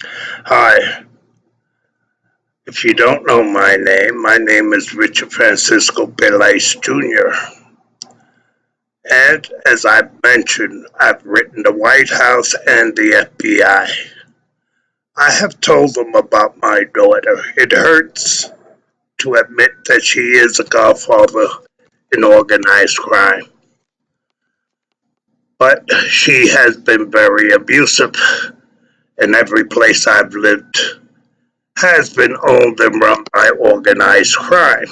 Hi, if you don't know my name is Richard Francisco Pelace Jr. And as I've mentioned, I've written the White House and the FBI. I have told them about my daughter. It hurts to admit that she is a godfather in organized crime, but she has been very abusive, and every place I've lived has been owned and run by organized crime.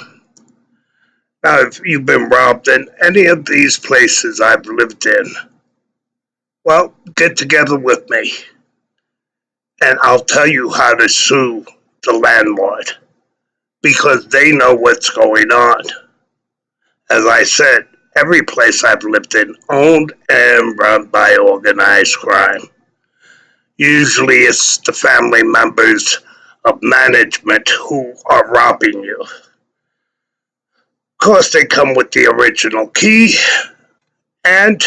Now, if you've been robbed in any of these places I've lived in, well, get together with me and I'll tell you how to sue the landlord because they know what's going on. As I said, every place I've lived in owned and run by organized crime. Usually it's the family members of management who are robbing you. Of course, they come with the original key, and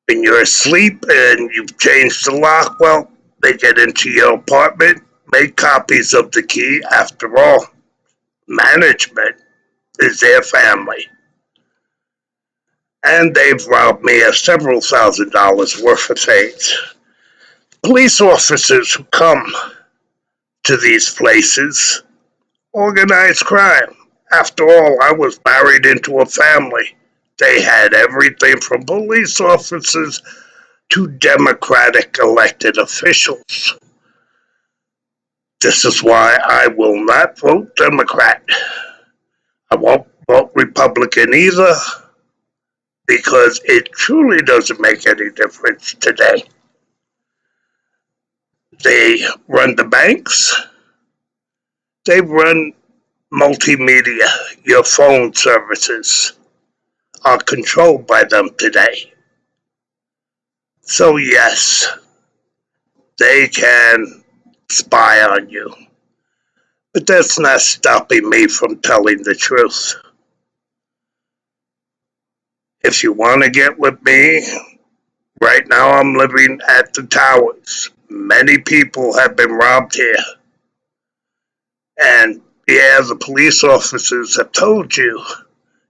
when you're asleep and you've changed the lock, well, they get into your apartment, make copies of the key. After all, management is their family. And they've robbed me of several $1,000s worth of things. Police officers who come to these places, organized crime. After all, I was married into a family. They had everything from police officers to Democratic elected officials. This is why I will not vote Democrat. I won't vote Republican either because it truly doesn't make any difference today. They run the banks, they run multimedia. Your phone services are controlled by them today. So, yes, they can spy on you. But that's not stopping me from telling the truth. If you want to get with me, right now I'm living at the towers. Many people have been robbed here. And yeah, the police officers have told you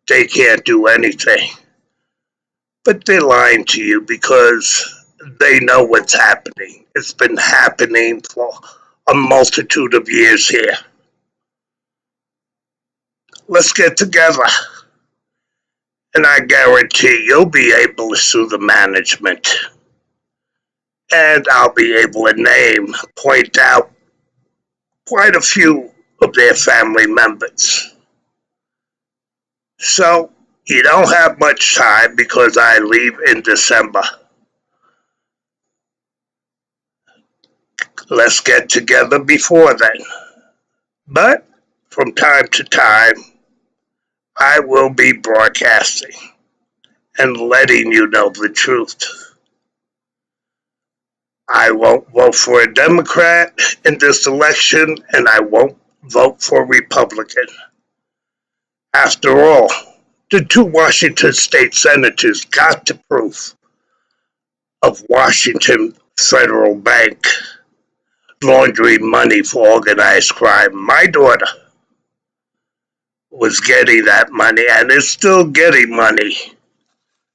they can't do anything. But they're lying to you because they know what's happening. It's been happening for a multitude of years here. Let's get together. And I guarantee you'll be able to sue the management. And I'll be able to point out quite a few of their family members. So you don't have much time because I leave in December. Let's get together before then. But from time to time, I will be broadcasting and letting you know the truth. I won't vote for a Democrat in this election, and I won't vote for a Republican. After all, the two Washington state senators got the proof of Washington Federal Bank laundering money for organized crime. My daughter was getting that money and is still getting money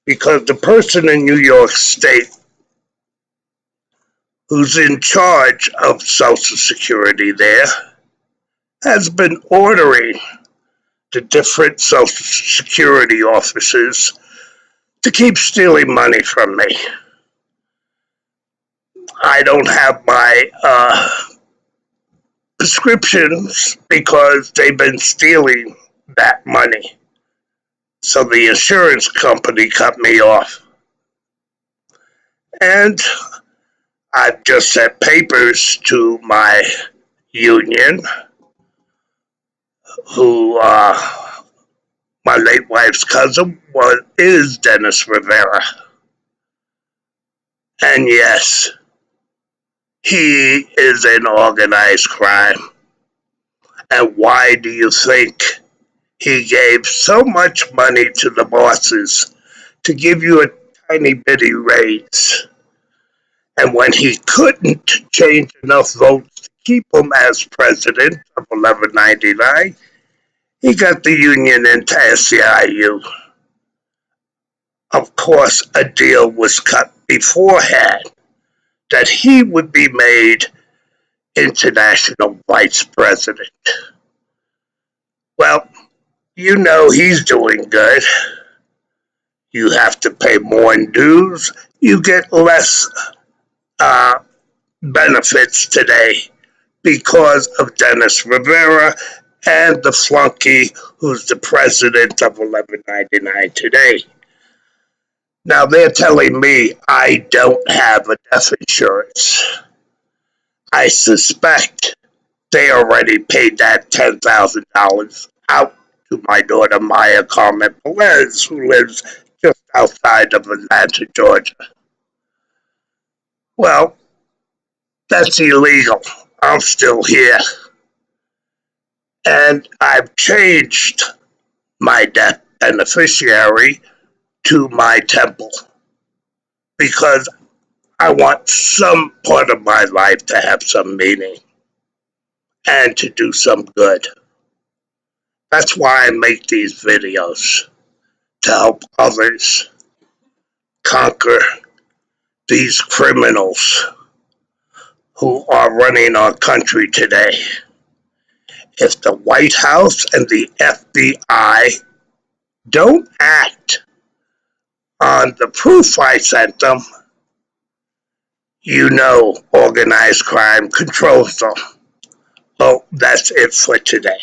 because the person in New York State who's in charge of Social Security there has been ordering the different Social Security officers to keep stealing money from me. I don't have my prescriptions because they've been stealing that money. So the insurance company cut me off. And I've just sent papers to my union, who my late wife's cousin is Dennis Rivera. And yes, he is in organized crime. And why do you think he gave so much money to the bosses to give you a tiny bitty raise? And when he couldn't change enough votes to keep him as president of 1199, he got the union into SEIU. Of course, a deal was cut beforehand that he would be made international vice president. Well, you know he's doing good. You have to pay more in dues. You get less uh, benefits today because of Dennis Rivera and the flunky who's the president of 1199 today. Now they're telling me I don't have a death insurance. I suspect they already paid that $10,000 out to my daughter Maya Carmen Perez, who lives just outside of Atlanta, Georgia. Well, that's illegal. I'm still here. And I've changed my death beneficiary to my temple because I want some part of my life to have some meaning and to do some good. That's why I make these videos, to help others conquer these criminals who are running our country today. If the White House and the FBI don't act on the proof I sent them, you know organized crime controls them. Oh, that's it for today.